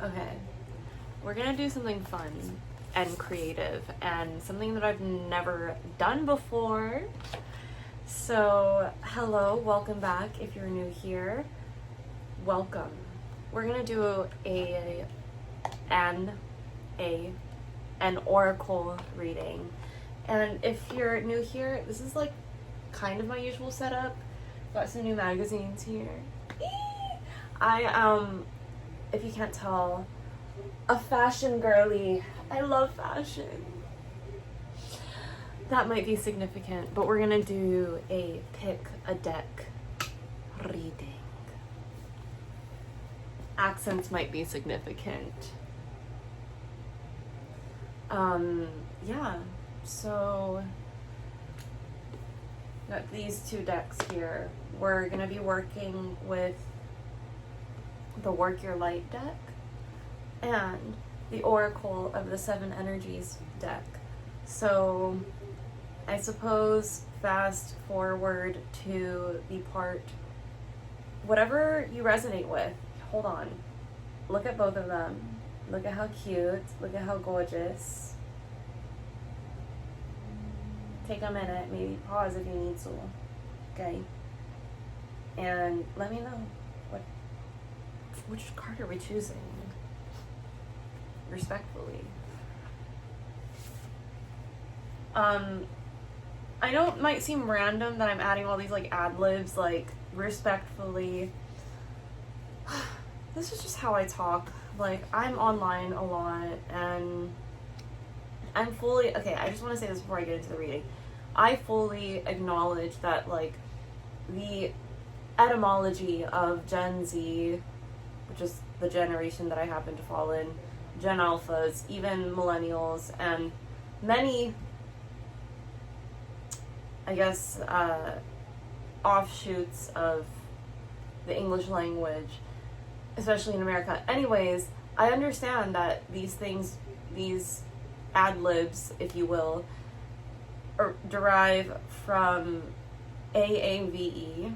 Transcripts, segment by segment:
Okay, we're gonna do something fun and creative and something that I've never done before. So, hello, welcome back. If you're new here, welcome. We're gonna do an oracle reading. And if you're new here, this is like kind of my usual setup. Got some new magazines here. If you can't tell, a fashion girly. I love fashion. That might be significant, but we're gonna do a pick a deck reading. Accents might be significant. Yeah, so got these two decks here. We're gonna be working with the Work Your Light deck and the Oracle of the Seven Energies deck. So I suppose fast forward to the part, whatever you resonate with. Hold on. Look at both of them. Look at how cute. Look at how gorgeous. Take a minute, maybe pause if you need to. Okay? And let me know which card are we choosing? Respectfully. I know it might seem random that I'm adding all these like ad-libs, like respectfully. This is just how I talk. Like, I'm online a lot and I'm fully, okay, I just want to say this before I get into the reading. I fully acknowledge that like the etymology of Gen Z, which is the generation that I happen to fall in, Gen Alphas, even millennials, and many, I guess, offshoots of the English language, especially in America. Anyways, I understand that these things, these ad-libs, if you will, derive from AAVE,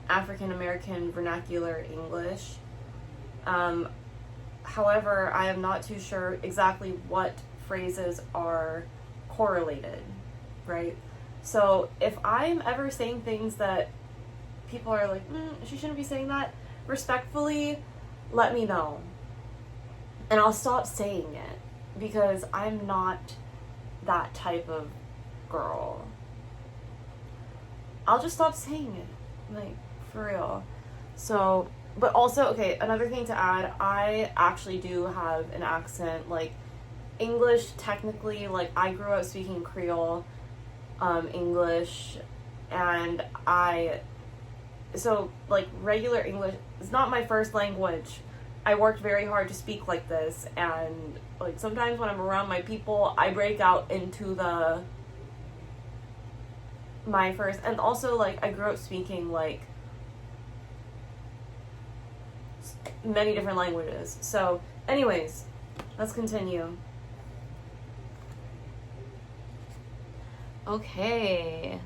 African American Vernacular English. However, I am not too sure exactly what phrases are correlated, right? So if I'm ever saying things that people are like, she shouldn't be saying that, respectfully, let me know. And I'll stop saying it, because I'm not that type of girl. I'll just stop saying it, like, for real. So, but also, okay, another thing to add, I actually do have an accent, like, English, technically, like, I grew up speaking Creole, English, and so, like, regular English is not my first language. I worked very hard to speak like this, and, like, sometimes when I'm around my people, I break out into my first, and also, like, I grew up speaking, like, many different languages. So, anyways, let's continue. Okay.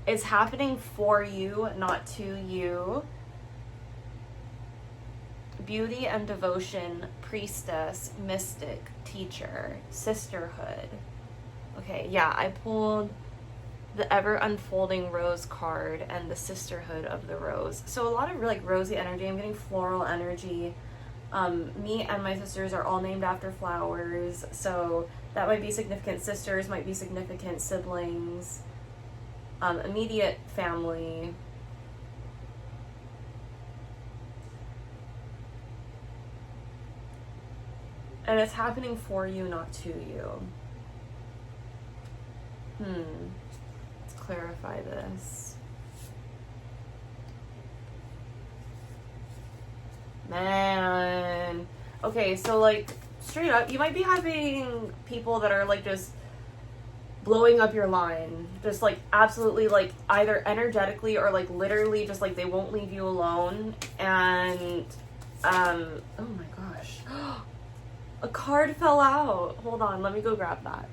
It's happening for you, not to you. Beauty and devotion, priestess, mystic, teacher, sisterhood. Okay, yeah, I pulled the ever unfolding rose card and the sisterhood of the rose. So a lot of like rosy energy. I'm getting floral energy. Me and my sisters are all named after flowers, so that might be significant. Sisters might be significant siblings, immediate family. And it's happening for you, not to you. Let's clarify this. Man. Okay, so like, straight up, you might be having people that are like just blowing up your line. Just like absolutely like either energetically or like literally just like they won't leave you alone. And, oh my gosh. A card fell out. Hold on, let me go grab that.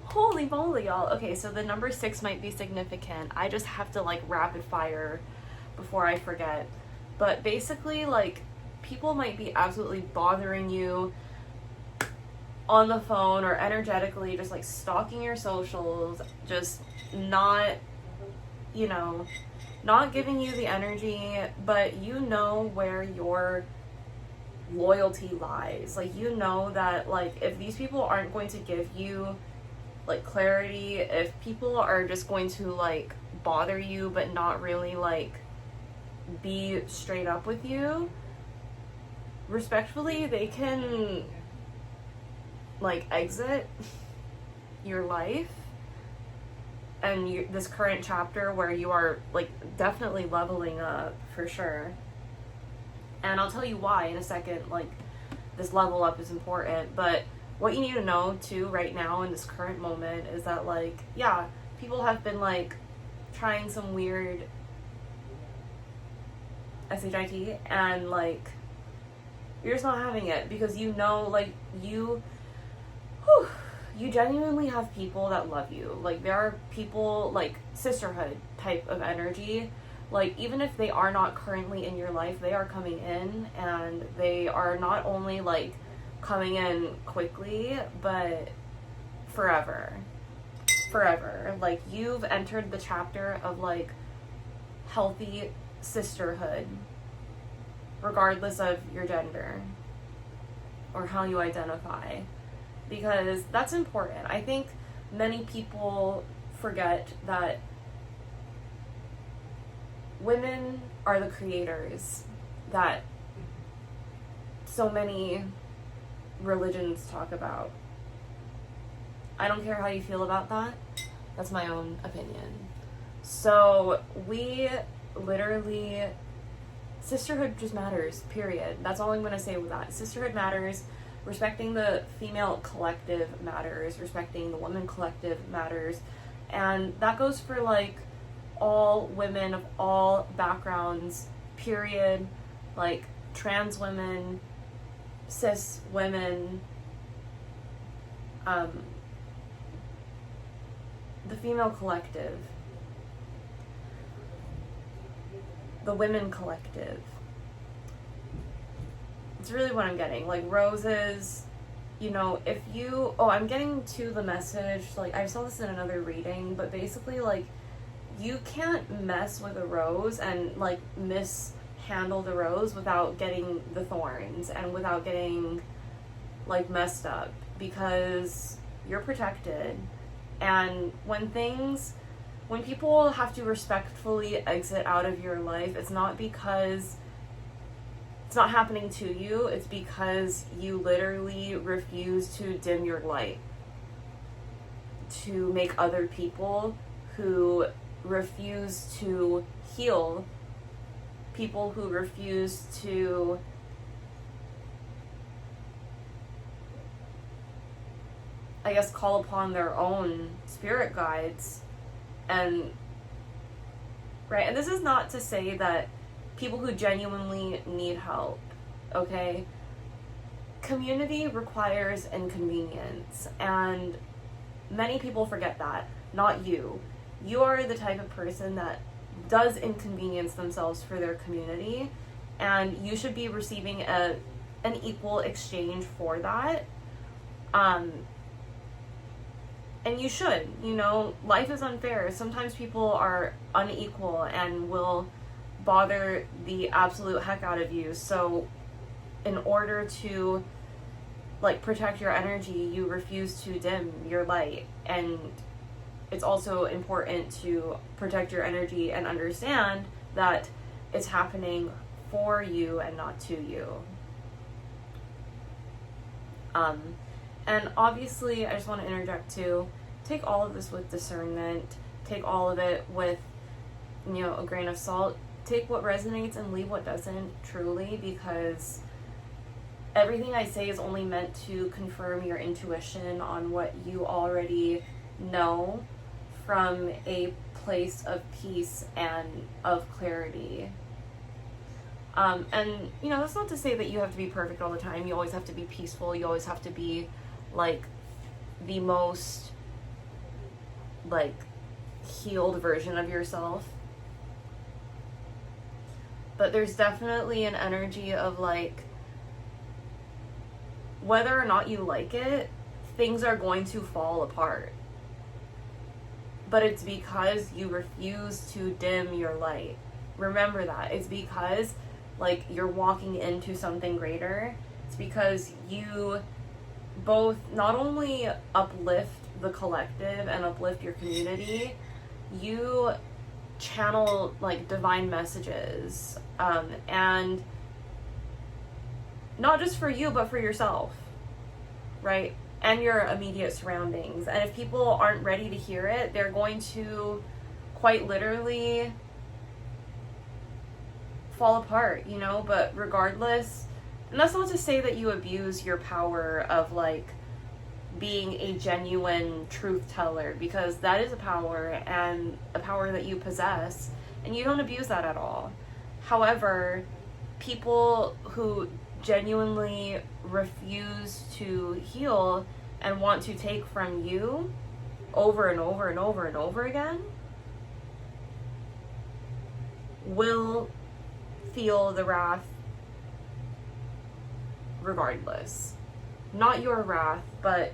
Holy moly, y'all. Okay, so the number 6 might be significant. I just have to like rapid fire before I forget. But basically, like, people might be absolutely bothering you on the phone or energetically, just like stalking your socials, just not, you know, not giving you the energy, but you know where your loyalty lies. Like, you know that, like, if these people aren't going to give you, like, clarity, if people are just going to, like, bother you but not really, like, be straight up with you, respectfully, they can, like, exit your life and this current chapter where you are, like, definitely leveling up, for sure. And I'll tell you why in a second, like, this level up is important. But what you need to know, too, right now in this current moment is that, like, yeah, people have been, like, trying some weird SHIT, and, like, you're just not having it because you know, like, you genuinely have people that love you. Like, there are people, like, sisterhood type of energy. Like, even if they are not currently in your life, they are coming in, and they are not only, like, coming in quickly, but forever. Forever. Like, you've entered the chapter of, like, healthy sisterhood, regardless of your gender or how you identify, because that's important. I think many people forget that women are the creators that so many religions talk about. I don't care how you feel about that. That's my own opinion. So we literally, sisterhood just matters, period. That's all I'm going to say with that. Sisterhood matters. Respecting the female collective matters. Respecting the women collective matters. And that goes for, like, all women of all backgrounds, period. Like, trans women, cis women, the female collective, the women collective. It's really what I'm getting. Like, roses, you know, if you, I'm getting to the message, like, I saw this in another reading, but basically, like, you can't mess with a rose and, like, mishandle the rose without getting the thorns and without getting, like, messed up, because you're protected. And when people have to respectfully exit out of your life, it's not because it's not happening to you, it's because you literally refuse to dim your light to make other people who refuse to heal, people who refuse to call upon their own spirit guides. And right, and this is not to say that people who genuinely need help, okay? Community requires inconvenience, and many people forget that. Not you. You are the type of person that does inconvenience themselves for their community, and you should be receiving an equal exchange for that. And you should, you know, life is unfair. Sometimes people are unequal and will bother the absolute heck out of you. So in order to, like, protect your energy, you refuse to dim your light. And it's also important to protect your energy and understand that it's happening for you and not to you. And obviously, I just want to interject too, take all of this with discernment, take all of it with, you know, a grain of salt, take what resonates and leave what doesn't, truly, because everything I say is only meant to confirm your intuition on what you already know from a place of peace and of clarity. And, you know, that's not to say that you have to be perfect all the time. You always have to be peaceful. You always have to be, like, the most, like, healed version of yourself. But there's definitely an energy of like, whether or not you like it, things are going to fall apart. But it's because you refuse to dim your light. Remember that. It's because like you're walking into something greater. It's because you both not only uplift the collective and uplift your community, you channel like divine messages, and not just for you but for yourself, right, and your immediate surroundings. And if people aren't ready to hear it, they're going to quite literally fall apart, you know. But regardless, and that's not to say that you abuse your power of like being a genuine truth teller, because that is a power, and a power that you possess, and you don't abuse that at all. However, people who genuinely refuse to heal and want to take from you over and over and over and over again will feel the wrath regardless. Not your wrath, but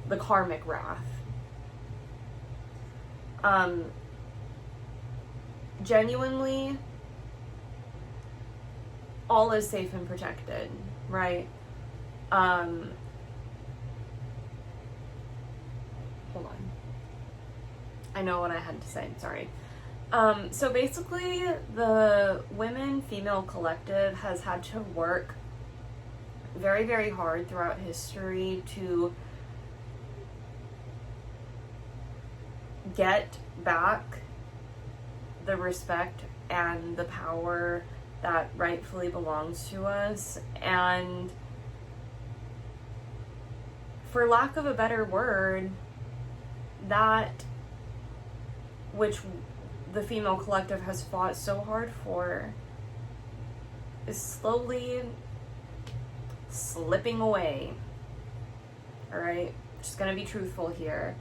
the karmic wrath. Genuinely, all is safe and protected, right? Hold on. I know what I had to say, sorry. So basically, the women female collective has had to work very, very hard throughout history to get back the respect and the power that rightfully belongs to us. And for lack of a better word, that which the female collective has fought so hard for is slowly slipping away. Alright? Just gonna be truthful here.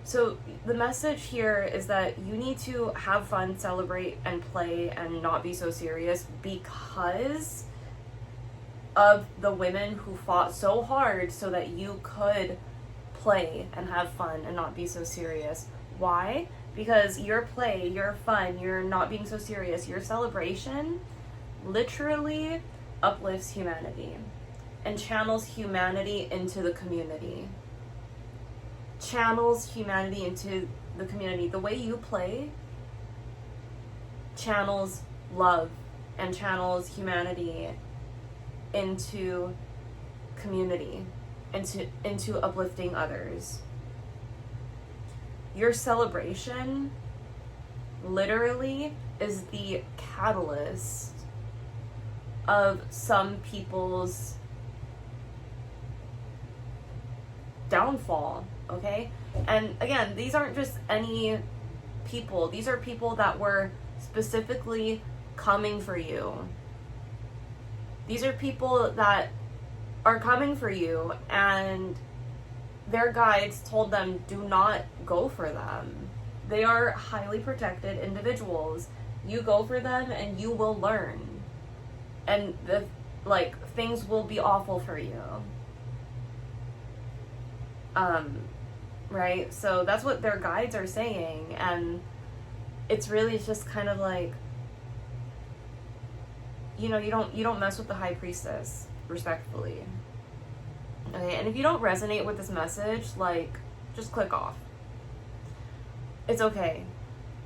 So the message here is that you need to have fun, celebrate, and play, and not be so serious, because of the women who fought so hard so that you could play and have fun and not be so serious. Why? Because your play, your fun, your not being so serious, your celebration literally uplifts humanity and channels humanity into the community. Channels humanity into the community. The way you play channels love and channels humanity into community, into uplifting others. Your celebration literally is the catalyst of some people's downfall, okay? And again, these aren't just any people. These are people that were specifically coming for you. These are people that are coming for you, and their guides told them, do not go for them. They are highly protected individuals. You go for them and you will learn. And things will be awful for you. Right? So that's what their guides are saying, and it's really just kind of like, you know, you don't mess with the high priestess, respectfully. Okay, and if you don't resonate with this message, just click off. It's okay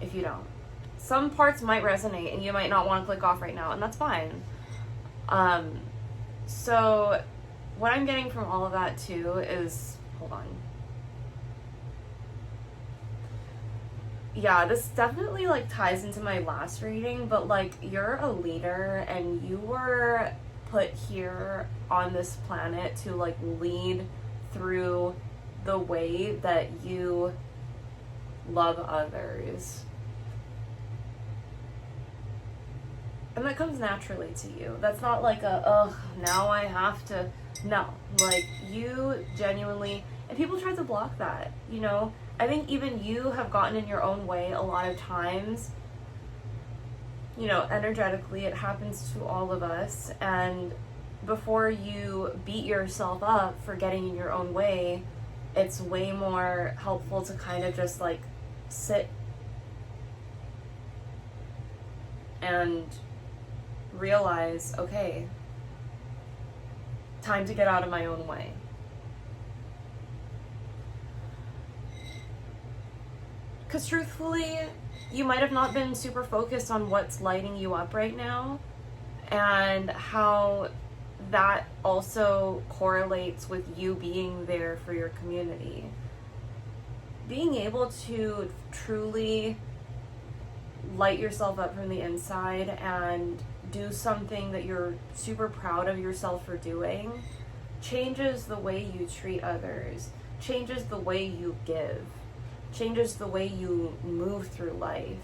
if you don't. Some parts might resonate and you might not want to click off right now, and that's fine. So what I'm getting from all of that too is, hold on. Yeah, this definitely ties into my last reading, but you're a leader and you were put here on this planet to lead through the way that you love others. And that comes naturally to you. That's not now I have to. No, you genuinely, and people try to block that, you know? I think even you have gotten in your own way a lot of times you know, energetically, it happens to all of us. And before you beat yourself up for getting in your own way, it's way more helpful to kind of just like sit and realize, okay, time to get out of my own way. Because truthfully, you might have not been super focused on what's lighting you up right now and how that also correlates with you being there for your community. Being able to truly light yourself up from the inside and do something that you're super proud of yourself for doing changes the way you treat others, changes the way you give, changes the way you move through life,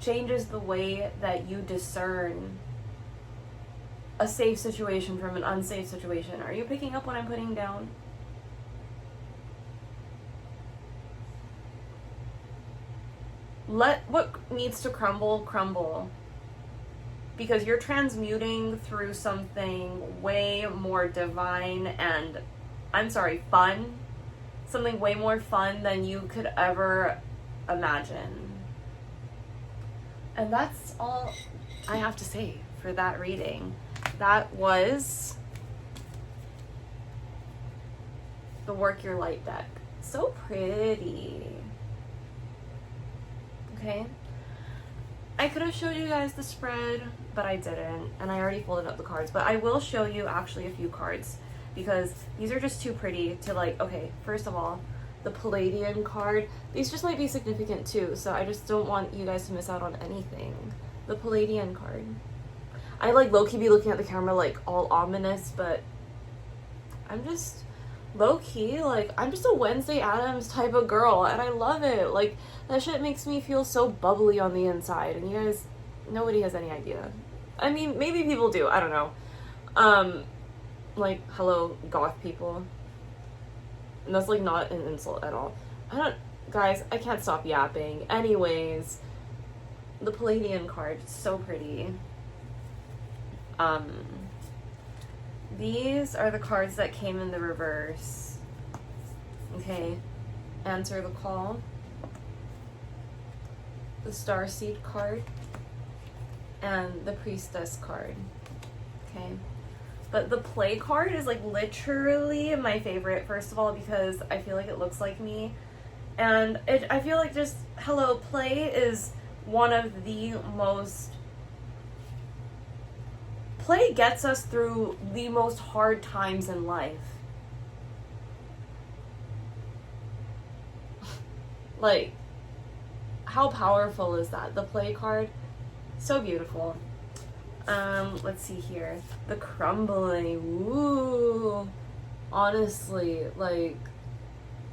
changes the way that you discern a safe situation from an unsafe situation. Are you picking up what I'm putting down? Let what needs to crumble, crumble. Because you're transmuting through something way more divine and, fun. Something way more fun than you could ever imagine. And that's all I have to say for that reading. That was the Work Your Light deck. So pretty. Okay. I could have showed you guys the spread, but I didn't. And I already folded up the cards. But I will show you actually a few cards because these are just too pretty to like, okay, first of all, the Palladian card. These just might be significant too, so I just don't want you guys to miss out on anything. The Palladian card. I like low-key be looking at the camera like all ominous, but I'm just low-key, like, I'm just a Wednesday Addams type of girl, and I love it. Like, that shit makes me feel so bubbly on the inside, and you guys, nobody has any idea. I mean, maybe people do, I don't know. Like, hello, goth people. And that's, like, not an insult at all. Guys, I can't stop yapping. Anyways, the Palladian card, so pretty. These are the cards that came in the reverse. Okay, Answer the Call, the Starseed card, and the Priestess card. Okay, but the Play card is like literally my favorite, first of all, because I feel like it looks like me, and I feel like just, hello, play is one of the most... Play gets us through the most hard times in life. Like, how powerful is that? The Play card, so beautiful. Let's see here. The Crumbling. Ooh. Honestly, like,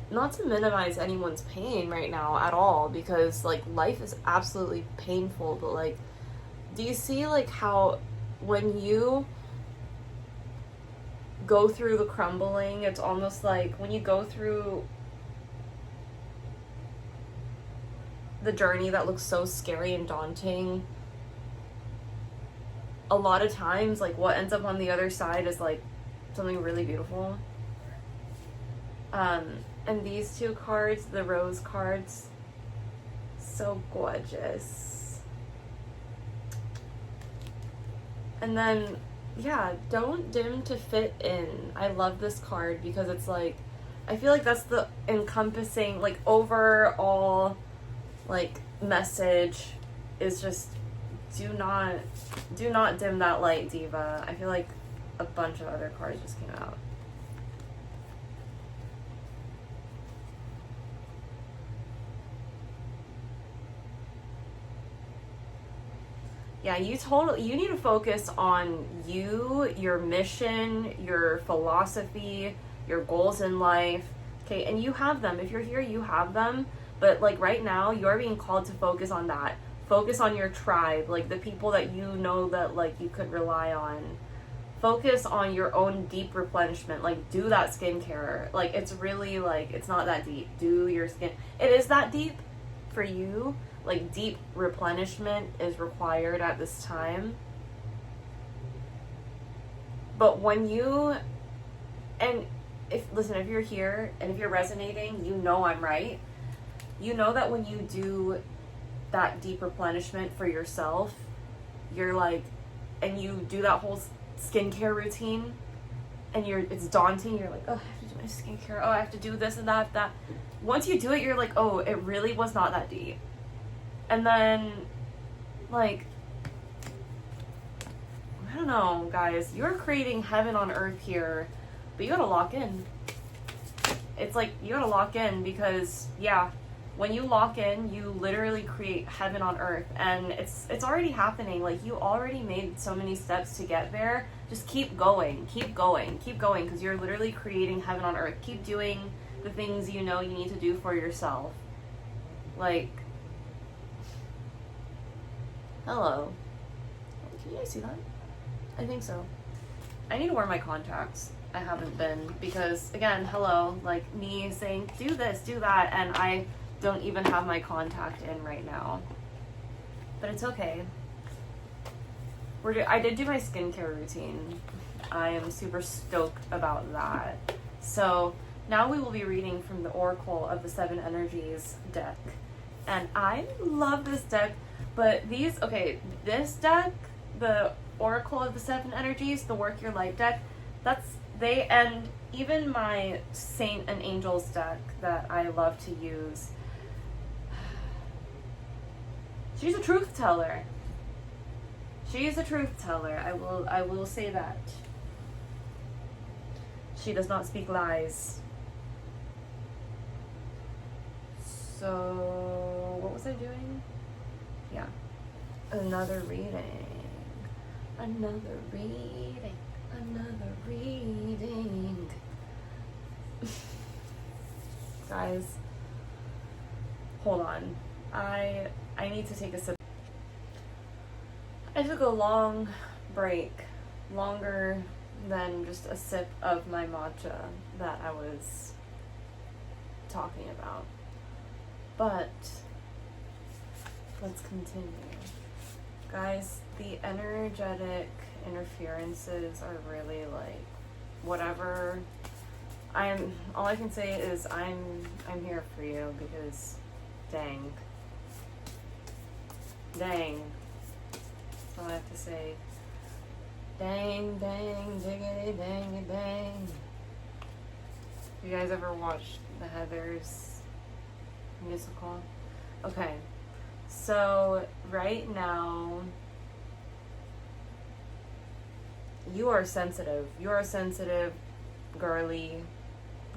not to minimize anyone's pain right now at all, because, like, life is absolutely painful, but, like, do you see, like, how when you go through the crumbling, it's almost like when you go through the journey that looks so scary and daunting, a lot of times, like, what ends up on the other side is, like, something really beautiful. And these two cards, the Rose cards, so gorgeous. And then, yeah, don't dim to fit in. I love this card because it's like, I feel like that's the encompassing, like, overall, like, message is just, do not dim that light, diva. I feel like a bunch of other cards just came out. Yeah, you need to focus on you, your mission, your philosophy, your goals in life. Okay, and you have them. If you're here, you have them. But, like, right now, you're being called to focus on that. Focus on your tribe, like, the people that you know that, like, you could rely on. Focus on your own deep replenishment. Like, do that skincare. Like, it's really, like, it's not that deep. Do your skin. It is that deep for you, like deep replenishment is required at this time. But when you, and if you're here and if you're resonating, you know I'm right. You know that when you do that deep replenishment for yourself, you're like, and you do that whole skincare routine, and it's daunting. You're like, oh, I have to do my skincare. Oh, I have to do this and that. Once you do it, you're like, oh, it really was not that deep. And then, like, I don't know, guys. You're creating heaven on earth here, but you gotta lock in. It's like, you gotta lock in because, yeah, when you lock in, you literally create heaven on earth, and it's already happening. Like, you already made so many steps to get there. Just keep going, because you're literally creating heaven on earth. Keep doing the things you know you need to do for yourself. Like, hello. Can you guys see that? I think so. I need to wear my contacts. I haven't been, because again, hello, like me saying do this, do that, and I don't even have my contact in right now. But it's okay. I did do my skincare routine. I am super stoked about that. So now we will be reading from the Oracle of the Seven Energies deck. And I love this deck, but this deck, the Oracle of the Seven Energies, the Work Your Light deck, and even my Saint and Angels deck that I love to use. She's a truth teller. She is a truth teller. I will say that. She does not speak lies. So, what was I doing? Yeah. Another reading. Guys, hold on. I need to take a sip. I took a long break, longer than just a sip of my matcha that I was talking about. But let's continue. Guys, the energetic interferences are really like whatever. All I can say is I'm here for you, because dang. That's all I have to say. Dang, diggity, dang. You guys ever watched the Heathers musical? Okay. So, right now, you are sensitive. You are a sensitive, girly,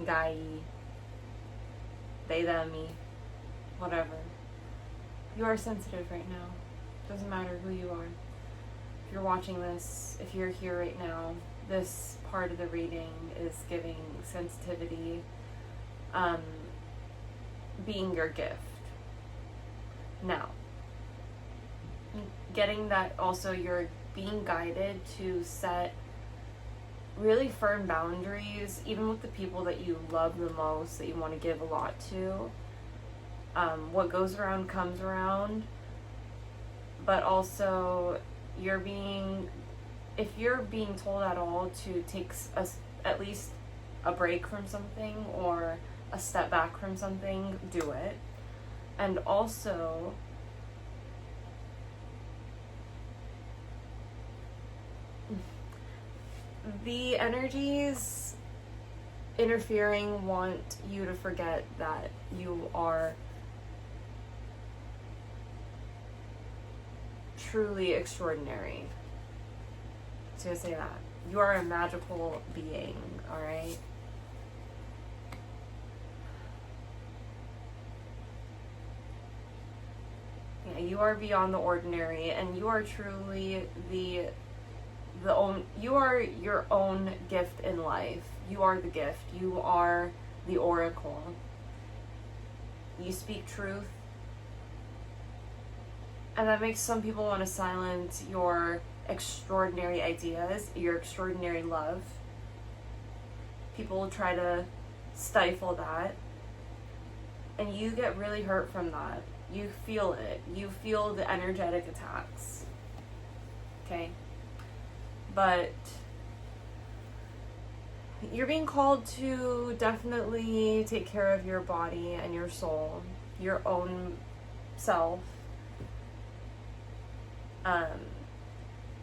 guy, they, them, me, whatever. You are sensitive right now. Doesn't matter who you are. If you're watching this, if you're here right now, this part of the reading is giving sensitivity, being your gift. Now, getting that also you're being guided to set really firm boundaries, even with the people that you love the most, that you want to give a lot to. What goes around comes around, but also if you're being told at all to take at least a break from something or a step back from something, do it. And also, the energies interfering want you to forget that you are truly extraordinary. So I say that. You are a magical being, alright? Yeah, you are beyond the ordinary, and you are truly you are your own gift in life. You are the gift. You are the oracle. You speak truth. And that makes some people want to silence your extraordinary ideas, your extraordinary love. People try to stifle that. And you get really hurt from that. You feel it. You feel the energetic attacks. Okay? But you're being called to definitely take care of your body and your soul, your own self.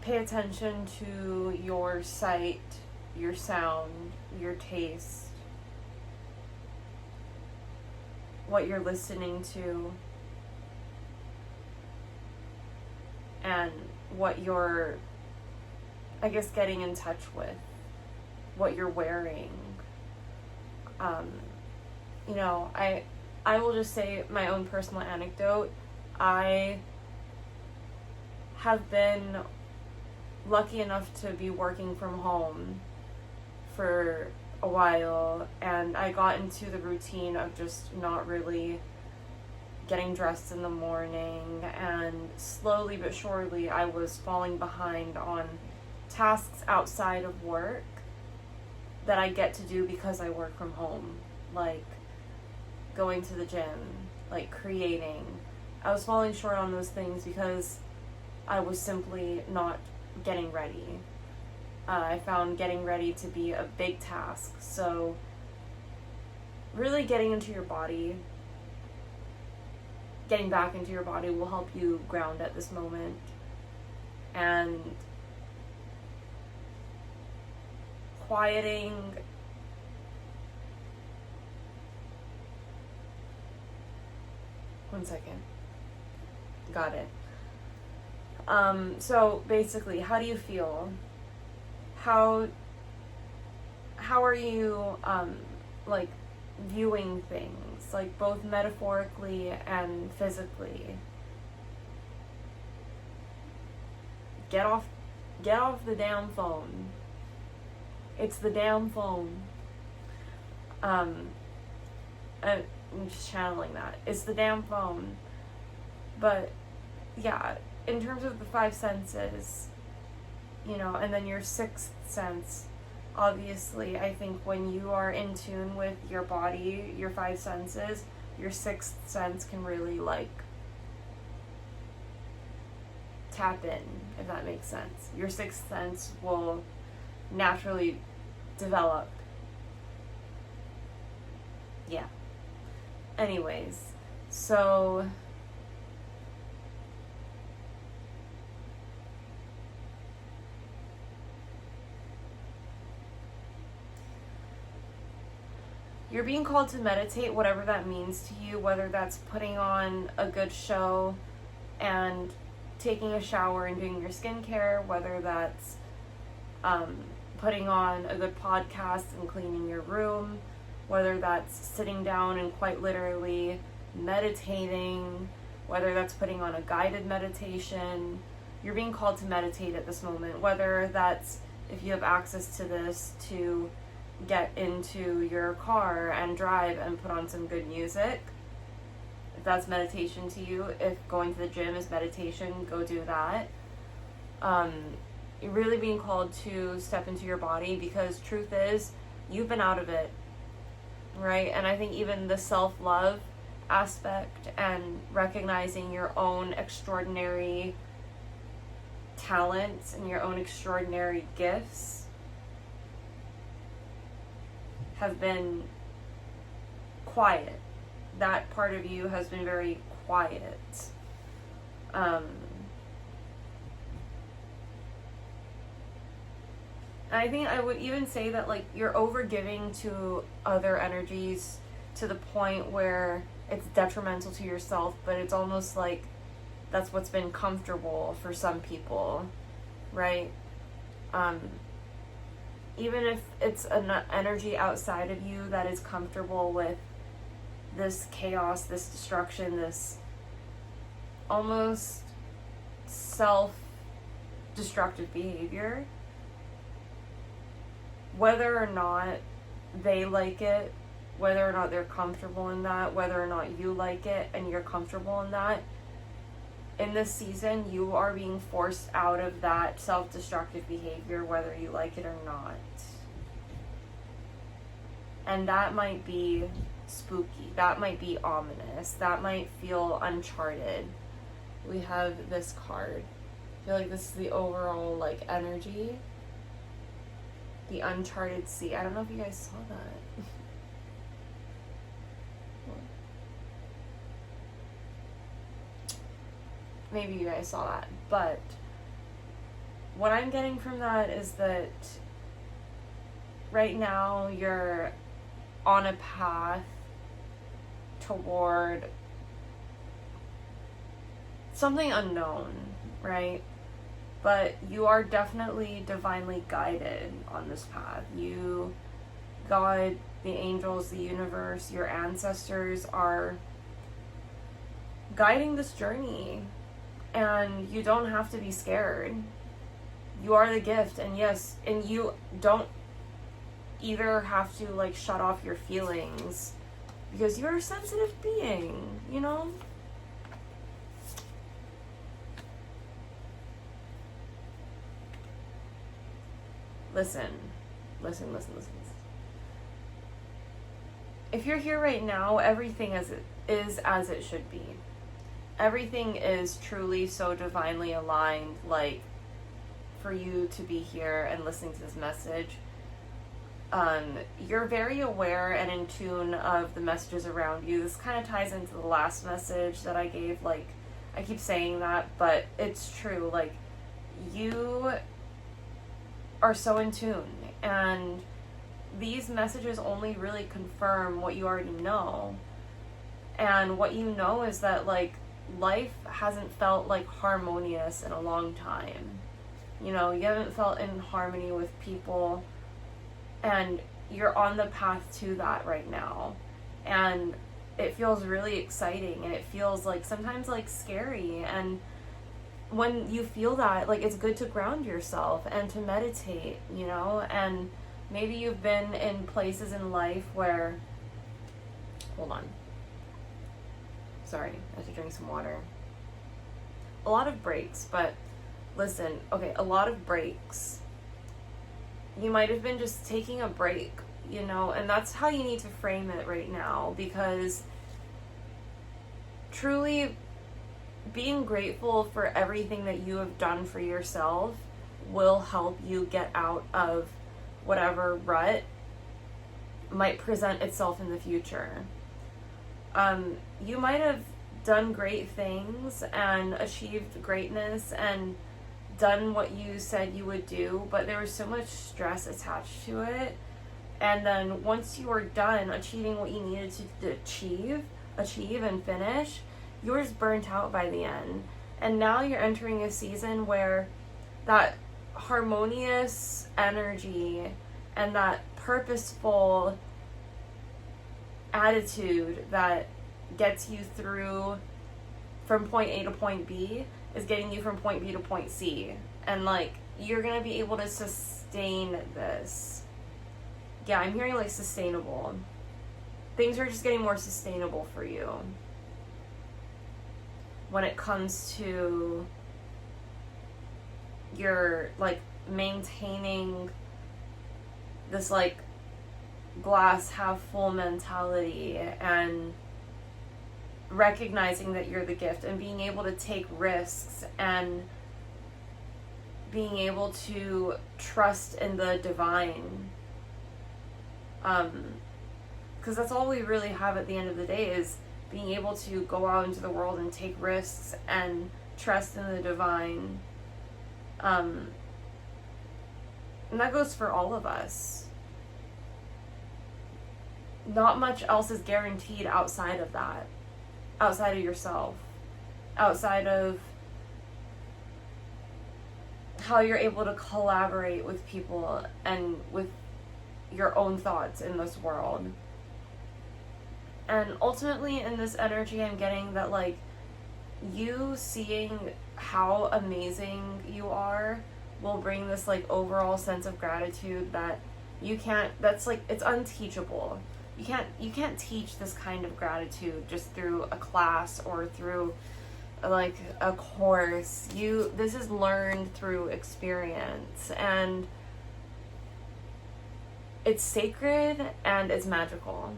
Pay attention to your sight, your sound, your taste, what you're listening to, and what you're, I guess, getting in touch with, what you're wearing. You know, I will just say my own personal anecdote. I have been lucky enough to be working from home for a while, and I got into the routine of just not really getting dressed in the morning, and slowly but surely I was falling behind on tasks outside of work that I get to do because I work from home, like going to the gym, like creating. I was falling short on those things because I was simply not getting ready. I found getting ready to be a big task. So really getting into your body, getting back into your body will help you ground at this moment. And quieting one second. Got it. So basically, how do you feel? How are you, like, viewing things, like, both metaphorically and physically? Get off the damn phone. It's the damn phone. I'm just channeling that. It's the damn phone. But, yeah, in terms of the five senses, you know, and then your sixth sense, obviously, I think when you are in tune with your body, your five senses, your sixth sense can really, like, tap in, if that makes sense. Your sixth sense will naturally develop. Yeah. Anyways, so you're being called to meditate, whatever that means to you, whether that's putting on a good show and taking a shower and doing your skincare, whether that's putting on a good podcast and cleaning your room, whether that's sitting down and quite literally meditating, whether that's putting on a guided meditation. You're being called to meditate at this moment, whether that's, if you have access to this, to get into your car and drive and put on some good music. If that's meditation to you, if going to the gym is meditation, go do that. You're really being called to step into your body, because truth is, you've been out of it, right? And I think even the self-love aspect and recognizing your own extraordinary talents and your own extraordinary gifts have been quiet. That part of you has been very quiet. I think I would even say that, like, you're overgiving to other energies to the point where it's detrimental to yourself, but it's almost like that's what's been comfortable for some people, right? Even if it's an energy outside of you that is comfortable with this chaos, this destruction, this almost self-destructive behavior, whether or not they like it, whether or not they're comfortable in that, whether or not you like it and you're comfortable in that, in this season, you are being forced out of that self-destructive behavior, whether you like it or not. And that might be spooky. That might be ominous. That might feel uncharted. We have this card. I feel like this is the overall, like, energy. The uncharted sea. I don't know if you guys saw that. Maybe you guys saw that. But what I'm getting from that is that right now you're on a path toward something unknown, right? But you are definitely divinely guided on this path. You, God, the angels, the universe, your ancestors are guiding this journey. And you don't have to be scared. You are the gift, and yes, and you don't either have to, like, shut off your feelings, because you're a sensitive being, you know? Listen. If you're here right now, everything is as it should be. Everything is truly so divinely aligned, like, for you to be here and listening to this message. You're very aware and in tune of the messages around you. This kind of ties into the last message that I gave. Like, I keep saying that, but it's true. Like, you are so in tune, and these messages only really confirm what you already know. And what you know is that, like, life hasn't felt, like, harmonious in a long time. You know, you haven't felt in harmony with people, and you're on the path to that right now. And it feels really exciting, and it feels like sometimes, like, scary. And when you feel that, like, it's good to ground yourself and to meditate, you know? And maybe you've been in places in life where, hold on. Sorry, I have to drink some water. A lot of breaks, but listen, okay, a lot of breaks. You might have been just taking a break, you know, and that's how you need to frame it right now, because truly being grateful for everything that you have done for yourself will help you get out of whatever rut might present itself in the future. You might have done great things and achieved greatness and done what you said you would do, but there was so much stress attached to it. And then once you were done achieving what you needed to achieve and finish, you were just burnt out by the end. And now you're entering a season where that harmonious energy and that purposeful attitude that gets you through from point A to point B is getting you from point B to point C. And, like, you're gonna be able to sustain this. Yeah, I'm hearing, like, sustainable. Things are just getting more sustainable for you when it comes to your, like, maintaining this, like, glass half full mentality and recognizing that you're the gift and being able to take risks and being able to trust in the divine. Because that's all we really have at the end of the day, is being able to go out into the world and take risks and trust in the divine. And that goes for all of us. Not much else is guaranteed outside of that. Outside of yourself. Outside of how you're able to collaborate with people and with your own thoughts in this world. And ultimately in this energy, I'm getting that, like, you seeing how amazing you are will bring this, like, overall sense of gratitude that you can't, that's, like, it's unteachable. You can't teach this kind of gratitude just through a class or through, like, a course. This is learned through experience. And it's sacred and it's magical.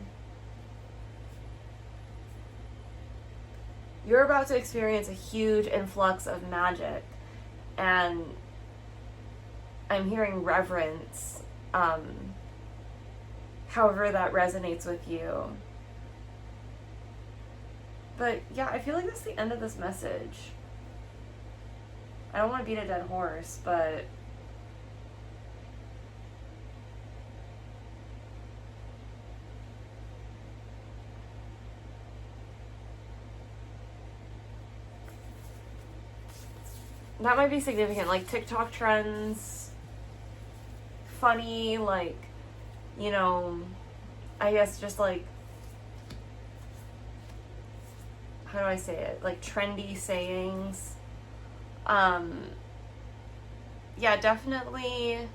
You're about to experience a huge influx of magic, and I'm hearing reverence, however that resonates with you. But yeah, I feel like that's the end of this message. I don't want to beat a dead horse, but that might be significant. Like TikTok trends, funny, like, you know, I guess just like, how do I say it? Like trendy sayings. Yeah, definitely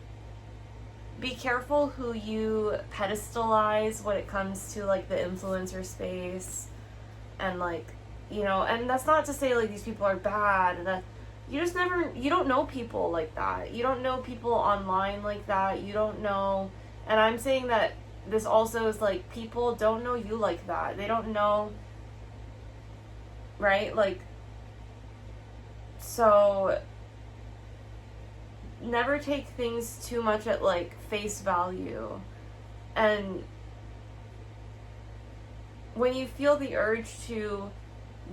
be careful who you pedestalize when it comes to like the influencer space. And like, you know, and that's not to say like these people are bad, and that you just never, you don't know people like that. You don't know people online like that. You don't know, and I'm saying that this also is like, people don't know you like that. They don't know, right? Like, so never take things too much at like face value. And when you feel the urge to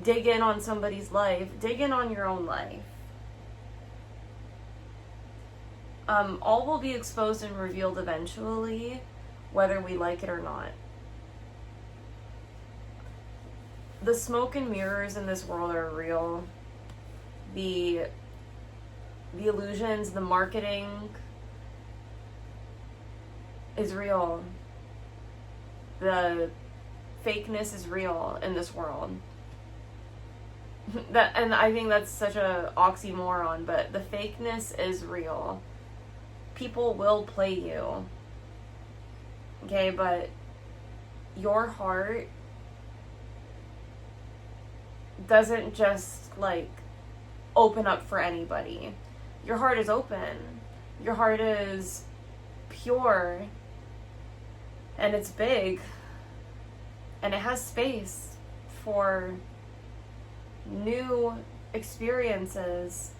dig in on somebody's life, dig in on your own life. All will be exposed and revealed eventually, whether we like it or not. The smoke and mirrors in this world are real. The illusions, the marketing is real. The fakeness is real in this world. And I think that's such a oxymoron, but the fakeness is real. People will play you. Okay, but your heart doesn't just like open up for anybody. Your heart is open. Your heart is pure. And it's big. And it has space for new experiences.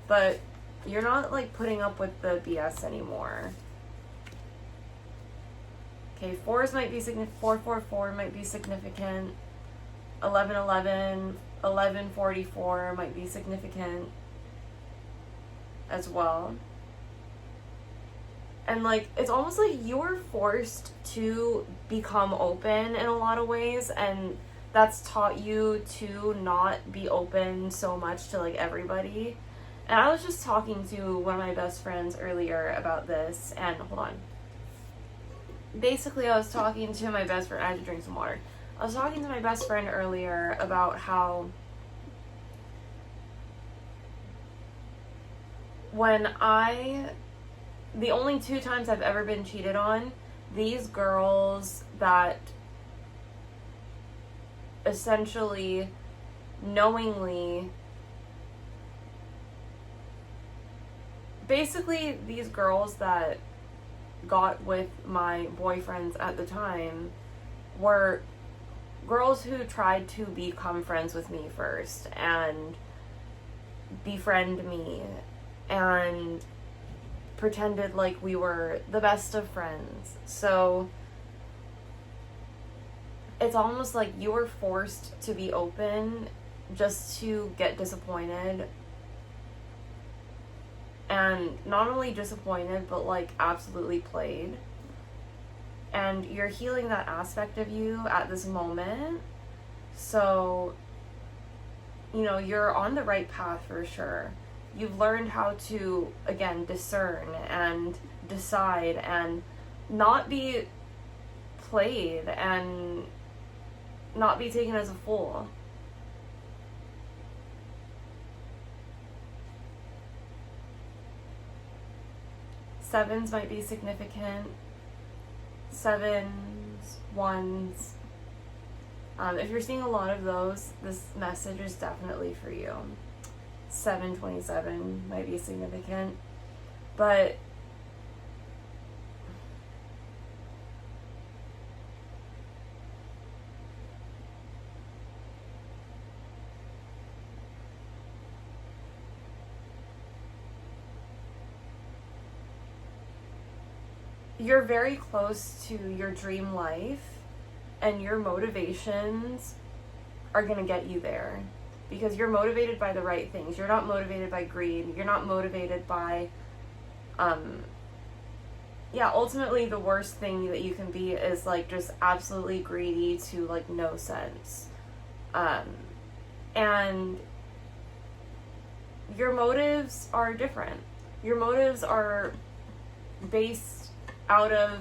But you're not like putting up with the BS anymore. Okay, 4s might be significant. 444 might be significant. 1111, 1144 might be significant as well. And like, it's almost like you were forced to become open in a lot of ways, and that's taught you to not be open so much to like everybody. And I was just talking to one of my best friends earlier about this, and hold on. Basically, I was talking to my best friend. I had to drink some water. I was talking to my best friend earlier about how the only 2 times I've ever been cheated on, these girls that essentially knowingly, basically these girls that got with my boyfriends at the time were girls who tried to become friends with me first and befriend me and pretended like we were the best of friends. So it's almost like you were forced to be open just to get disappointed. And not only disappointed, but like absolutely played. And you're healing that aspect of you at this moment. So, you know, you're on the right path for sure. You've learned how to, again, discern and decide and not be played and not be taken as a fool. Sevens might be significant. 7s, 1s. If you're seeing a lot of those, this message is definitely for you. 727 might be significant. But you're very close to your dream life, and your motivations are going to get you there because you're motivated by the right things. You're not motivated by greed. You're not motivated by ultimately the worst thing that you can be is like just absolutely greedy to like no sense. And your motives are different. Your motives are based out of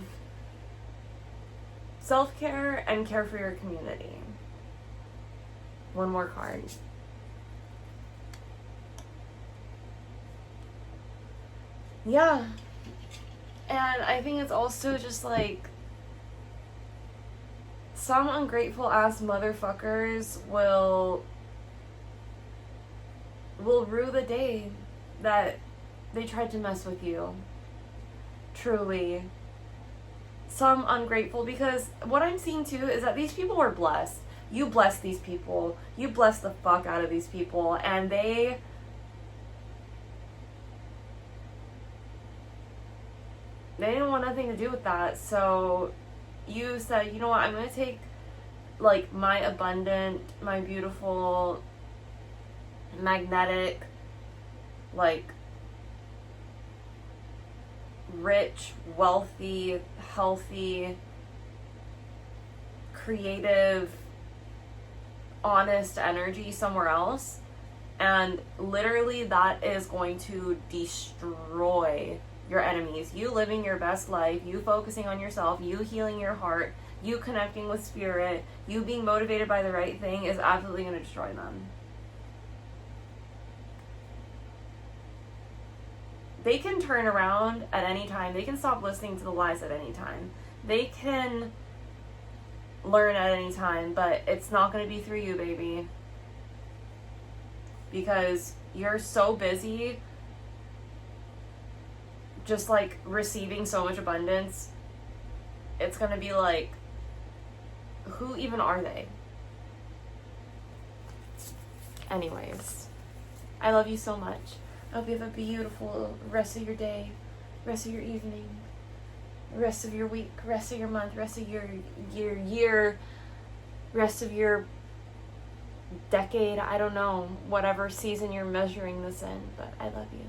self-care and care for your community. One more card. Yeah. And I think it's also just like some ungrateful ass motherfuckers will rue the day that they tried to mess with you. Truly. Some ungrateful, because what I'm seeing too is that these people were blessed. You bless these people. You bless the fuck out of these people, and they didn't want nothing to do with that. So you said, you know what, I'm going to take like my abundant, my beautiful, magnetic, like rich, wealthy, healthy, creative, honest energy somewhere else, and literally that is going to destroy your enemies. You living your best life, you focusing on yourself, you healing your heart, you connecting with spirit, you being motivated by the right thing is absolutely going to destroy them. They can turn around at any time. They can stop listening to the lies at any time. They can learn at any time, but it's not going to be through you, baby. Because you're so busy just like receiving so much abundance. It's going to be like, who even are they? Anyways, I love you so much. I hope you have a beautiful rest of your day, rest of your evening, rest of your week, rest of your month, rest of your year, rest of your decade. I don't know, whatever season you're measuring this in, but I love you.